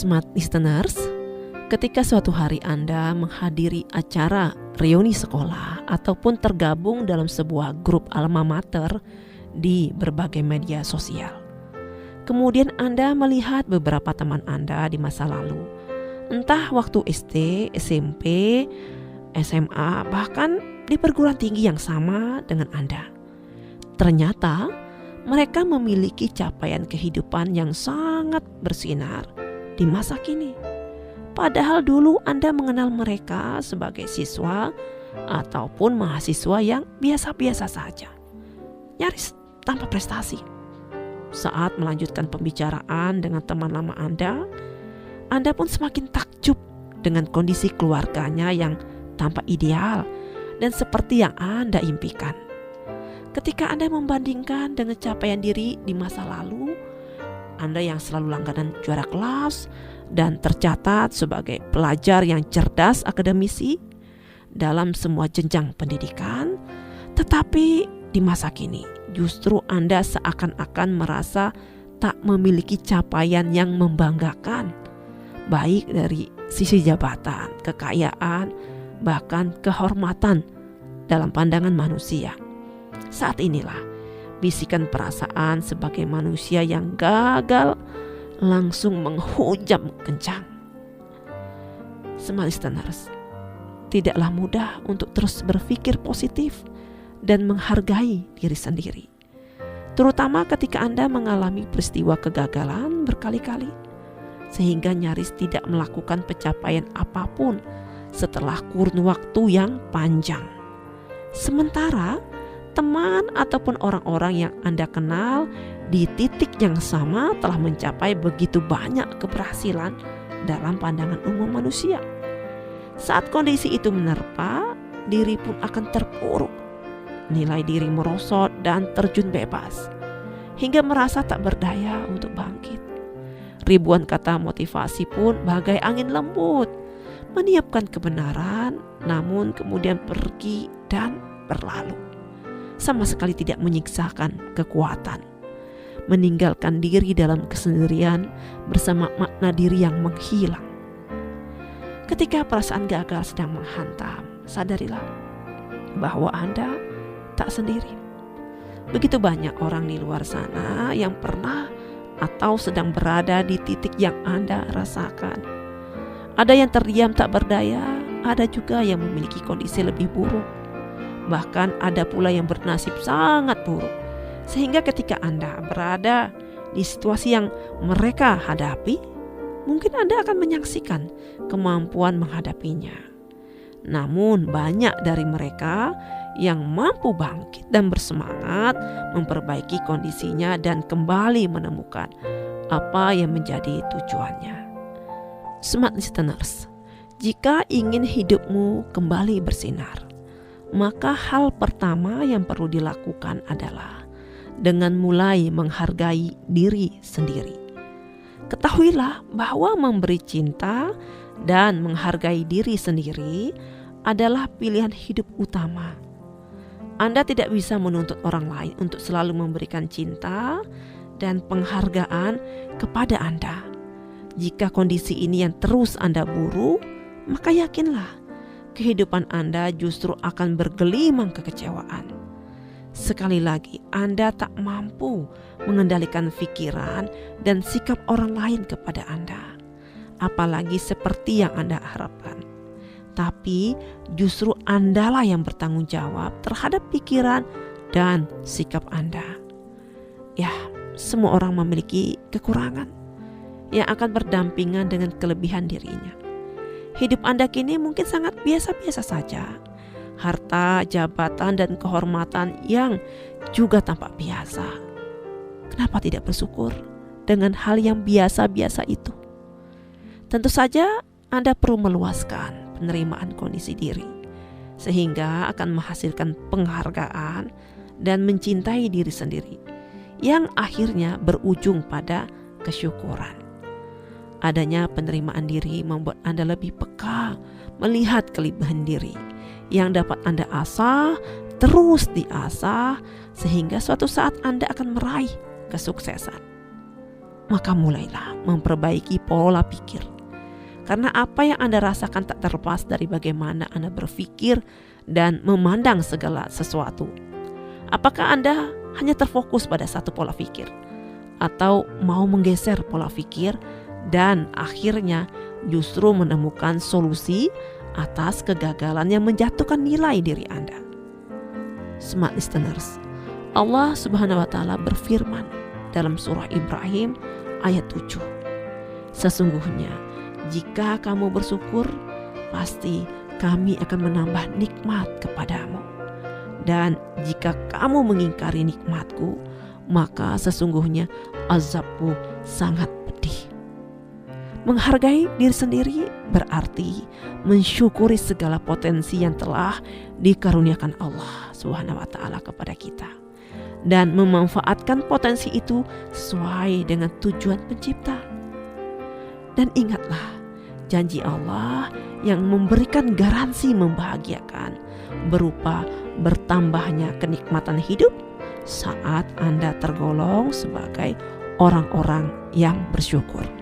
Smart listeners, ketika suatu hari Anda menghadiri acara reuni sekolah ataupun tergabung dalam sebuah grup alma mater di berbagai media sosial, kemudian Anda melihat beberapa teman Anda di masa lalu, entah waktu SD, SMP, SMA, bahkan di perguruan tinggi yang sama dengan Anda. Ternyata mereka memiliki capaian kehidupan yang sangat bersinar di masa kini. Padahal dulu Anda mengenal mereka sebagai siswa ataupun mahasiswa yang biasa-biasa saja, nyaris tanpa prestasi. Saat melanjutkan pembicaraan dengan teman lama Anda pun semakin takjub dengan kondisi keluarganya yang tampak ideal dan seperti yang Anda impikan. Ketika Anda membandingkan dengan capaian diri di masa lalu, Anda yang selalu langganan juara kelas dan tercatat sebagai pelajar yang cerdas akademisi dalam semua jenjang pendidikan, tetapi di masa kini justru Anda seakan-akan merasa tak memiliki capaian yang membanggakan, baik dari sisi jabatan, kekayaan, bahkan kehormatan dalam pandangan manusia. Saat inilah bisikan perasaan sebagai manusia yang gagal langsung menghujam kencang. Smart listeners, tidaklah mudah untuk terus berpikir positif dan menghargai diri sendiri, terutama ketika Anda mengalami peristiwa kegagalan berkali-kali, sehingga nyaris tidak melakukan pencapaian apapun setelah kurun waktu yang panjang. Sementara teman ataupun orang-orang yang Anda kenal di titik yang sama telah mencapai begitu banyak keberhasilan dalam pandangan umum manusia. Saat kondisi itu menerpa, diri pun akan terpuruk, nilai diri merosot dan terjun bebas, hingga merasa tak berdaya untuk bangkit. Ribuan kata motivasi pun bagai angin lembut meniupkan kebenaran, namun kemudian pergi dan berlalu, sama sekali tidak menyiksakan kekuatan, meninggalkan diri dalam kesendirian bersama makna diri yang menghilang. Ketika perasaan gagal sedang menghantam, sadarilah bahwa Anda tak sendiri. Begitu banyak orang di luar sana yang pernah atau sedang berada di titik yang Anda rasakan. Ada yang terdiam tak berdaya, ada juga yang memiliki kondisi lebih buruk. Bahkan ada pula yang bernasib sangat buruk, sehingga ketika Anda berada di situasi yang mereka hadapi, mungkin Anda akan menyaksikan kemampuan menghadapinya. Namun banyak dari mereka yang mampu bangkit dan bersemangat memperbaiki kondisinya dan kembali menemukan apa yang menjadi tujuannya. Smart listeners, jika ingin hidupmu kembali bersinar, maka hal pertama yang perlu dilakukan adalah dengan mulai menghargai diri sendiri. Ketahuilah bahwa memberi cinta dan menghargai diri sendiri adalah pilihan hidup utama. Anda tidak bisa menuntut orang lain untuk selalu memberikan cinta dan penghargaan kepada Anda. Jika kondisi ini yang terus Anda buru, maka yakinlah kehidupan Anda justru akan bergelimang kekecewaan. Sekali lagi, Anda tak mampu mengendalikan pikiran dan sikap orang lain kepada Anda, apalagi seperti yang Anda harapkan. Tapi justru Andalah yang bertanggung jawab terhadap pikiran dan sikap Anda. Ya, semua orang memiliki kekurangan yang akan berdampingan dengan kelebihan dirinya. Hidup Anda kini mungkin sangat biasa-biasa saja. Harta, jabatan, dan kehormatan yang juga tampak biasa. Kenapa tidak bersyukur dengan hal yang biasa-biasa itu? Tentu saja Anda perlu meluaskan penerimaan kondisi diri, sehingga akan menghasilkan penghargaan dan mencintai diri sendiri, yang akhirnya berujung pada kesyukuran. Adanya penerimaan diri membuat Anda lebih peka melihat kelebihan diri yang dapat Anda asah, terus diasah, sehingga suatu saat Anda akan meraih kesuksesan. maka mulailah memperbaiki pola pikir. Karena apa yang Anda rasakan tak terlepas dari bagaimana Anda berpikir dan memandang segala sesuatu. Apakah Anda hanya terfokus pada satu pola pikir? Atau mau menggeser pola pikir dan akhirnya justru menemukan solusi atas kegagalan yang menjatuhkan nilai diri Anda? Smart listeners, Allah Subhanahu wa Ta'ala berfirman dalam surah Ibrahim ayat 7. Sesungguhnya jika kamu bersyukur, pasti kami akan menambah nikmat kepadamu. Dan jika kamu mengingkari nikmatku, maka sesungguhnya azabku sangat pedih. Menghargai diri sendiri berarti mensyukuri segala potensi yang telah dikaruniakan Allah Subhanahu wa Ta'ala kepada kita, dan memanfaatkan potensi itu sesuai dengan tujuan pencipta. Dan ingatlah janji Allah yang memberikan garansi membahagiakan berupa bertambahnya kenikmatan hidup saat Anda tergolong sebagai orang-orang yang bersyukur.